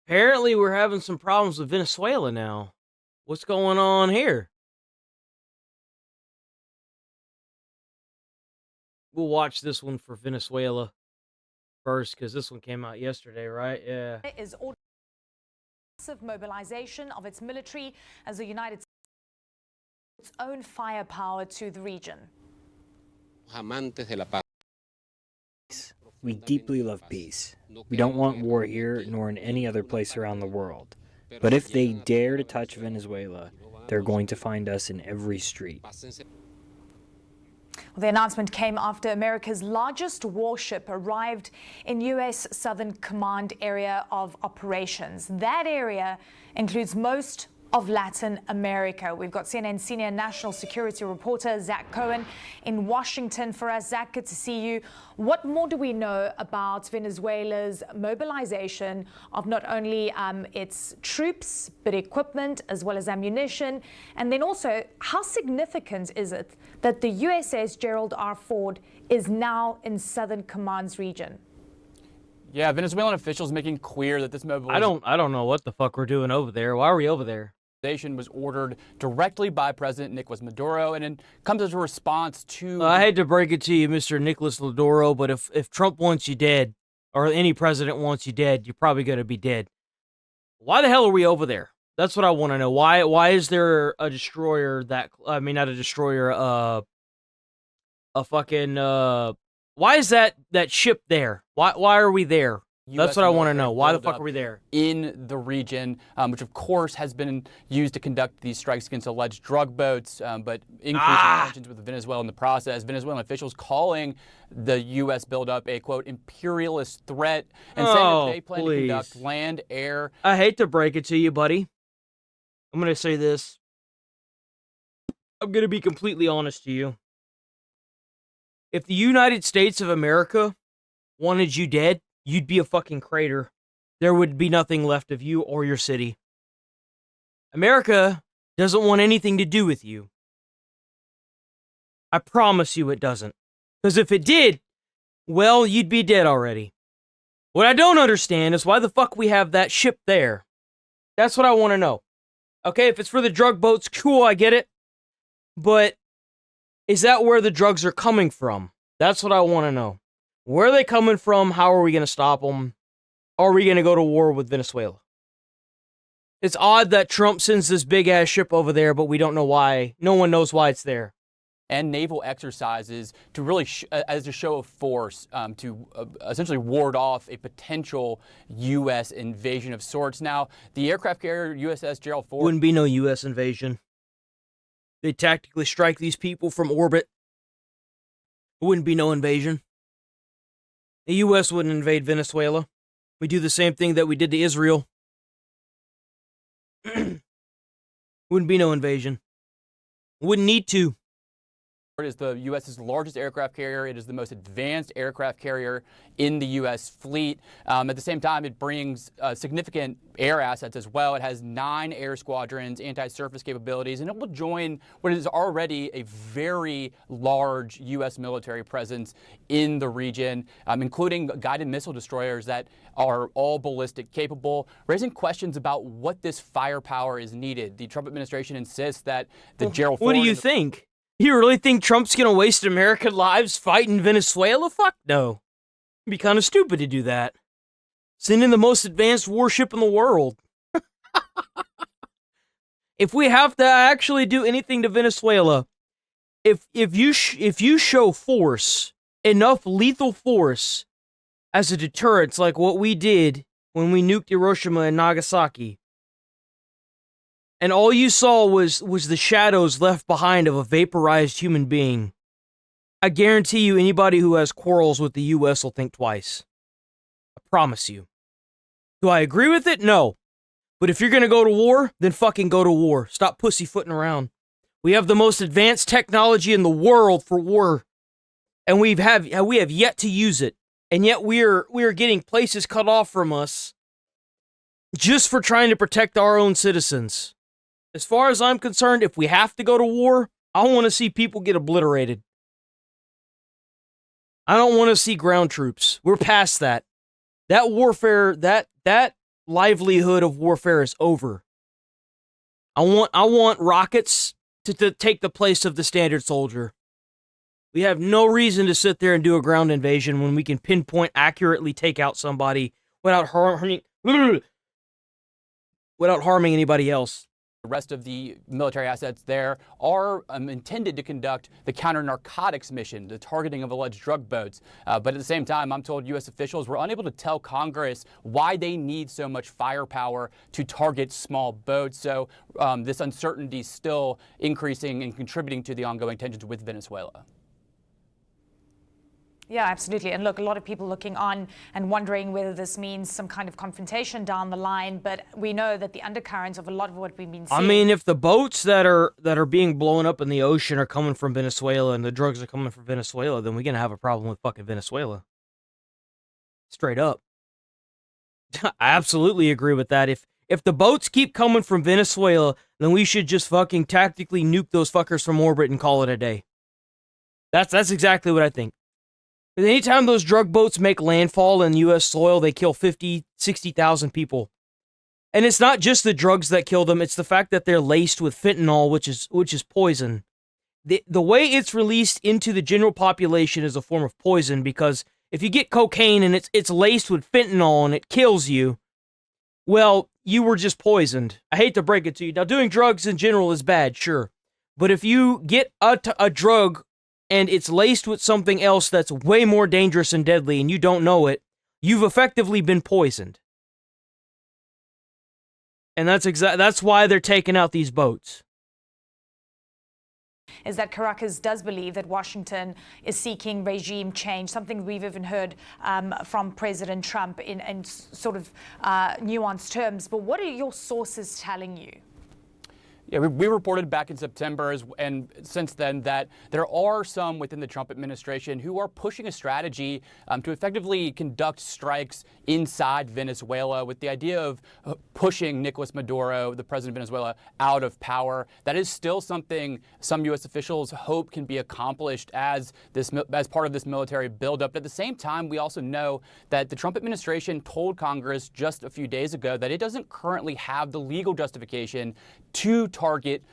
Apparently, we're having some problems with Venezuela now. What's going on here? We'll watch this one for Venezuela first, because this one came out yesterday, right? Yeah. Is ordering massive mobilization of its military as the United States its own firepower to the region. We deeply love peace. We don't want war here nor in any other place around the world. But if they dare to touch Venezuela, they're going to find us in every street. The announcement came after America's largest warship arrived in U.S. Southern Command area of operations. That area includes most of Latin America. We've got CNN senior national security reporter Zach Cohen in Washington for us. Zach, good to see you. What more do we know about Venezuela's mobilization of not only its troops, but equipment as well as ammunition? And then also, how significant is it that the USS Gerald R. Ford is now in Southern Command's region? Yeah, Venezuelan officials making clear that this mobilization I don't know what the fuck we're doing over there. Why are we over there? was ordered directly by President Nicolas Maduro, and it comes as a response to... I hate to break it to you, Mr. Nicolas Maduro, but if Trump wants you dead, or any president wants you dead, you're probably going to be dead. Why the hell are we over there? That's what I want to know. Why is there a destroyer that... I mean, not a destroyer, a fucking... why is that ship there? Why are we there? That's what I want to know. Why the fuck are we there? In the region, which of course has been used to conduct these strikes against alleged drug boats, but increasing tensions with Venezuela in the process. Venezuelan officials calling the U.S. buildup a, quote, imperialist threat, and saying that they plan to conduct land, air... I hate to break it to you, buddy. I'm going to say this. I'm going to be completely honest to you. If the United States of America wanted you dead, you'd be a fucking crater. There would be nothing left of you or your city. America doesn't want anything to do with you. I promise you it doesn't. Because if it did, well, you'd be dead already. What I don't understand is why the fuck we have that ship there. That's what I want to know. Okay, if it's for the drug boats, cool, I get it. But is that where the drugs are coming from? That's what I want to know. Where are they coming from? How are we going to stop them? Are we going to go to war with Venezuela? It's odd that Trump sends this big-ass ship over there, but we don't know why. No one knows why it's there. And naval exercises to really, as a show of force, to essentially ward off a potential U.S. invasion of sorts. Now, the aircraft carrier USS Gerald Ford... Wouldn't be no U.S. invasion. They tactically strike these people from orbit. It wouldn't be no invasion. The U.S. wouldn't invade Venezuela. We do the same thing that we did to Israel. Wouldn't be no invasion. Wouldn't need to. It is the U.S.'s largest aircraft carrier. It is the most advanced aircraft carrier in the U.S. fleet. At the same time, it brings significant air assets as well. It has 9 air squadrons, anti-surface capabilities, and it will join what is already a very large U.S. military presence in the region, including guided missile destroyers that are all ballistic capable, raising questions about what this firepower is needed. The Trump administration insists that the Gerald Ford... What do you think? You really think Trump's gonna waste American lives fighting Venezuela? Fuck no. It'd be kind of stupid to do that. Send in the most advanced warship in the world. If we have to actually do anything to Venezuela, if you show force, enough lethal force as a deterrent, like what we did when we nuked Hiroshima and Nagasaki, and all you saw was the shadows left behind of a vaporized human being, I guarantee you anybody who has quarrels with the U.S. will think twice. I promise you. Do I agree with it? No. But if you're going to go to war, then fucking go to war. Stop pussyfooting around. We have the most advanced technology in the world for war, and we have yet to use it. And yet we are getting places cut off from us just for trying to protect our own citizens. As far as I'm concerned, if we have to go to war, I want to see people get obliterated. I don't want to see ground troops. We're past that. That warfare, that livelihood of warfare is over. I want rockets to take the place of the standard soldier. We have no reason to sit there and do a ground invasion when we can pinpoint accurately take out somebody without harming anybody else. The rest of the military assets there are intended to conduct the counter-narcotics mission, the targeting of alleged drug boats. But at the same time, I'm told U.S. officials were unable to tell Congress why they need so much firepower to target small boats. So this uncertainty is still increasing and contributing to the ongoing tensions with Venezuela. Yeah, absolutely. And look, a lot of people looking on and wondering whether this means some kind of confrontation down the line. But we know that the undercurrents of a lot of what we've been seeing. I mean, if the boats that are being blown up in the ocean are coming from Venezuela and the drugs are coming from Venezuela, then we're gonna have a problem with fucking Venezuela. Straight up. I absolutely agree with that. If the boats keep coming from Venezuela, then we should just fucking tactically nuke those fuckers from orbit and call it a day. That's exactly what I think. Anytime those drug boats make landfall in U.S. soil, they kill 50, 60,000 people. And it's not just the drugs that kill them, it's the fact that they're laced with fentanyl, which is poison. The way it's released into the general population is a form of poison, because if you get cocaine and it's laced with fentanyl and it kills you, well, you were just poisoned. I hate to break it to you. Now, doing drugs in general is bad, sure. But if you get a drug and it's laced with something else that's way more dangerous and deadly, and you don't know it, you've effectively been poisoned. And that's why they're taking out these boats. Is that Caracas does believe that Washington is seeking regime change, something we've even heard from President Trump in sort of nuanced terms. But what are your sources telling you? Yeah, we reported back in September and since then that there are some within the Trump administration who are pushing a strategy to effectively conduct strikes inside Venezuela with the idea of pushing Nicolas Maduro, the president of Venezuela, out of power. That is still something some U.S. officials hope can be accomplished as part of this military buildup. At the same time, we also know that the Trump administration told Congress just a few days ago that it doesn't currently have the legal justification to target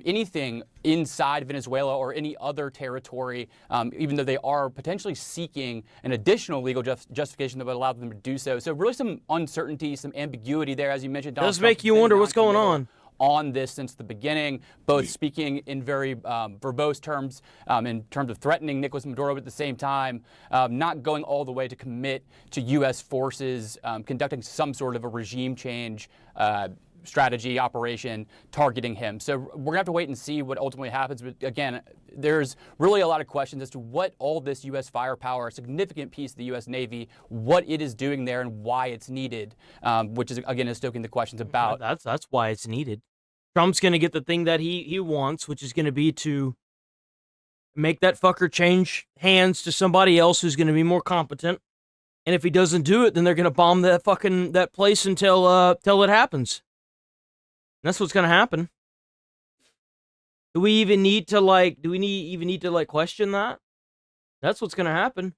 anything inside Venezuela or any other territory, even though they are potentially seeking an additional legal justification that would allow them to do so. So really some uncertainty, some ambiguity there, as you mentioned. Does make you wonder what's going on this since the beginning, both speaking in very verbose terms, in terms of threatening Nicolas Maduro, but at the same time, not going all the way to commit to U.S. forces conducting some sort of a regime change strategy operation targeting him. So we're going to have to wait and see what ultimately happens. But again, there's really a lot of questions as to what all this U.S. firepower, a significant piece of the U.S. Navy, what it is doing there and why it's needed, which is, again, is stoking the questions about. That's why it's needed. Trump's going to get the thing that he wants, which is going to be to make that fucker change hands to somebody else who's going to be more competent. And if he doesn't do it, then they're going to bomb that place until it happens. That's what's gonna happen. Do we even need to question that? That's what's gonna happen.